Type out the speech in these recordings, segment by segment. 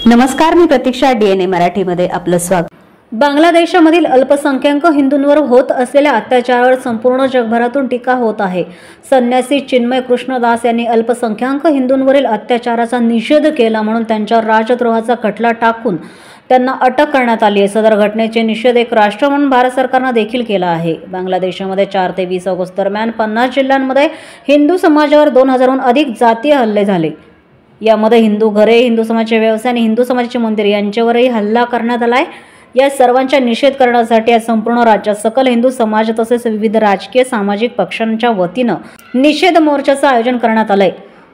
नमस्कार, मी प्रतीक्षा. DNA मराठीमध्ये आपलं स्वागत. बांगलादेशामधील अल्पसंख्याक हिंदूंवर होत असलेल्या अत्याचारावर संपूर्ण जगभरातून टीका होत आहे. संन्यासी चिन्मय कृष्णदास यांनी अल्पसंख्याक हिंदूंवरील अत्याचाराचा निषेध केला म्हणून त्यांच्यावर राजद्रोहाचा खटला टाकून त्यांना अटक करण्यात आली आहे. सदर घटनेचे निषेध एक राष्ट्र म्हणून भारत सरकारने देखील केला आहे. बांगलादेशमध्ये 4 ते 20 ऑगस्ट दरम्यान 50 जिल्ह्यांमध्ये हिंदू समाजावर 2000हून अधिक जातीय हल्ले झाले. यामध्ये हिंदू घरे, हिंदू समाजाचे व्यवसाय आणि हिंदू समाजाचे मंदिर यांच्यावरही हल्ला करण्यात आलाय. या सर्वांचा निषेध करण्यासाठी आज संपूर्ण राज्यात सकल हिंदू समाज तसेच विविध राजकीय सामाजिक पक्षांच्या वतीनं निषेध मोर्चाचं आयोजन करण्यात आलंय.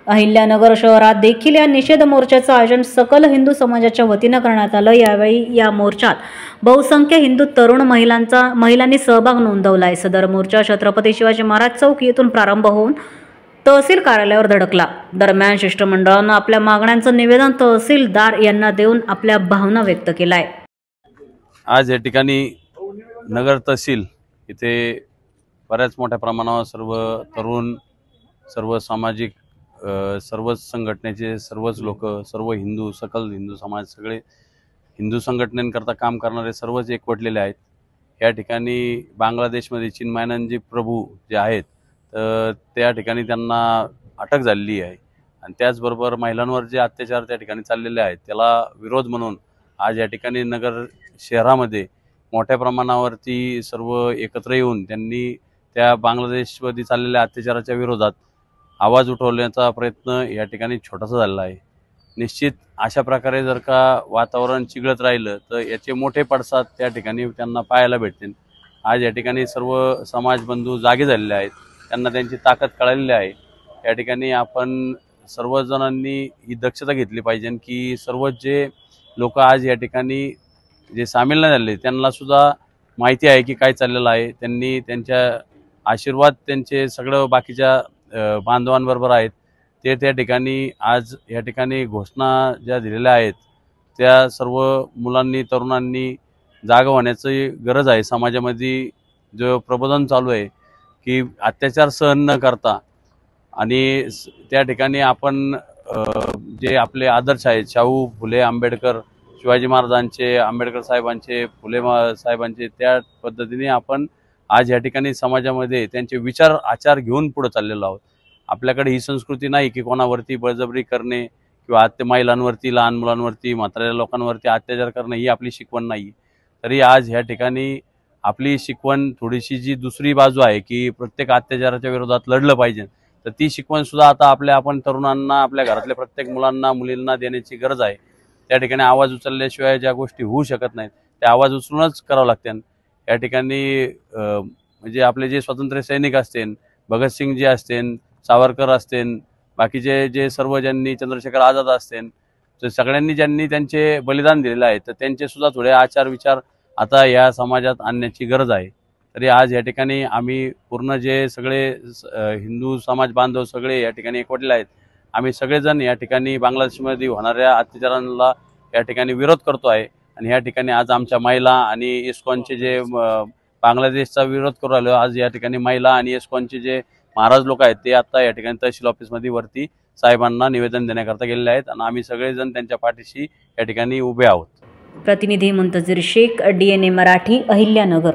अहिल्यानगर शहरात देखील या निषेध मोर्चाचं आयोजन सकल हिंदू समाजाच्या वतीनं करण्यात आलं. यावेळी या मोर्चात बहुसंख्य हिंदू तरुण महिलांनी सहभाग नोंदवलाय. सदर मोर्चा छत्रपती शिवाजी महाराज चौक येथून प्रारंभ होऊन तहसील कार्यालयावर धडकला. दरम्यान शिष्टमंडळानं आपल्या मागण्यांचं निवेदन तहसीलदार यांना देऊन आपल्या भावना व्यक्त केलाय. आज या ठिकाणी नगर तहसील इथे बऱ्याच मोठ्या प्रमाणावर सर्व तरुण, सर्व सामाजिक, सर्व संघटनेचे सर्वच लोक, सर्व हिंदू, सकल हिंदू समाज, सगळे हिंदू संघटनेकरता काम करणारे सर्वच एकवटलेले आहेत. या ठिकाणी बांगलादेशमध्ये चिन्मयानंदजी प्रभू जे आहेत तर त्या ठिकाणी त्यांना अटक झालेली आहे आणि त्याचबरोबर महिलांवर जे अत्याचार त्या ठिकाणी चाललेले आहेत त्याला विरोध म्हणून आज या ठिकाणी नगर शहरामध्ये मोठ्या प्रमाणावरती सर्व एकत्र येऊन त्यांनी त्या बांगलादेशमध्ये चाललेल्या अत्याचाराच्या विरोधात आवाज उठवण्याचा प्रयत्न या ठिकाणी छोटासा झालेला आहे. निश्चित अशा प्रकारे जर का वातावरण चिघळत राहिलं तर याचे मोठे पडसाद त्या ठिकाणी त्यांना पाहायला भेटतील. आज या ठिकाणी सर्व समाजबंधू जागे झालेले आहेत, त्यांना त्यांची ताकद कळलेली आहे. या ठिकाणी आपण सर्वजणांनी ही दक्षता घेतली पाहिजे की सर्व जे लोक आज या ठिकाणी जे सामील नाही झाले त्यांना सुद्धा माहिती आहे की काय चाललेलं आहे. त्यांनी त्यांच्या आशीर्वाद त्यांचे सगळं बाकीच्या बांधवांबरोबर आहेत. ते त्या ठिकाणी आज या ठिकाणी घोषणा ज्या दिलेल्या आहेत त्या सर्व मुलांनी, तरुणांनी जागा होण्याची गरज आहे. समाजामध्ये जो प्रबोधन चालू आहे की अत्याचार सहन न करता आणि त्या ठिकाणी आपण जे आपले आदर्श आहेत शाहू फुले आंबेडकर, शिवाजी महाराजांचे, आंबेडकर साहेबांचे, फुले साहेबांचे, त्या पद्धतीने आपण आज या ठिकाणी समाजामध्ये त्यांचे विचार आचार घेऊन पुढे चाललेलो आहोत. आपल्याकडे ही संस्कृती नाही की कोणावरती बळजबरी करणे किंवा महिलांवरती, लहान मुलांवरती, म्हाताऱ्या लोकांवरती अत्याचार करणे ही आपली शिकवण नाही. तरी आज ह्या ठिकाणी आपली शिकवण थोडीशी जी दुसरी बाजू आहे की प्रत्येक अत्याचाराच्या विरोधात लढलं पाहिजे, तर ती शिकवण सुद्धा आता आपण तरुणांना, आपल्या घरातल्या प्रत्येक मुलांना, मुलींना देण्याची गरज आहे. त्या ठिकाणी आवाज उचलल्याशिवाय ज्या गोष्टी होऊ शकत नाहीत त्या आवाज उचलूनच करावं लागतात. या ठिकाणी म्हणजे आपले जे स्वातंत्र्य सैनिक असतील, भगतसिंग जे असतील, सावरकर असतील, बाकीचे जे सर्व ज्यांनी, चंद्रशेखर आझाद असतील, तर सगळ्यांनी ज्यांनी त्यांचे बलिदान दिलेलं आहे तर त्यांचे सुद्धा थोडे आचार विचार आता या समाजात आणण्याची गरज आहे. तरी आज या ठिकाणी आम्ही पूर्ण जे सगळे हिंदू समाज बांधव सगळे या ठिकाणी एकवटले आहेत. आम्ही सगळेजण या ठिकाणी बांगलादेशमध्ये होणाऱ्या अत्याचारांना या ठिकाणी विरोध करतो आहे आणि या ठिकाणी आज आमच्या महिला आणि इस्कॉनचे जे बांगलादेशचा विरोध करू राहिलो, आज या ठिकाणी महिला आणि इस्कॉनचे जे महाराज लोक आहेत ते आता या ठिकाणी तहसील ऑफिसमध्ये वरती साहेबांना निवेदन देण्याकरता गेलेले आहेत आणि आम्ही सगळेजण त्यांच्या पाठीशी या ठिकाणी उभे आहोत. प्रतिनिधी मुंतजीर शेख, DNA मराठी, अहिल्यानगर.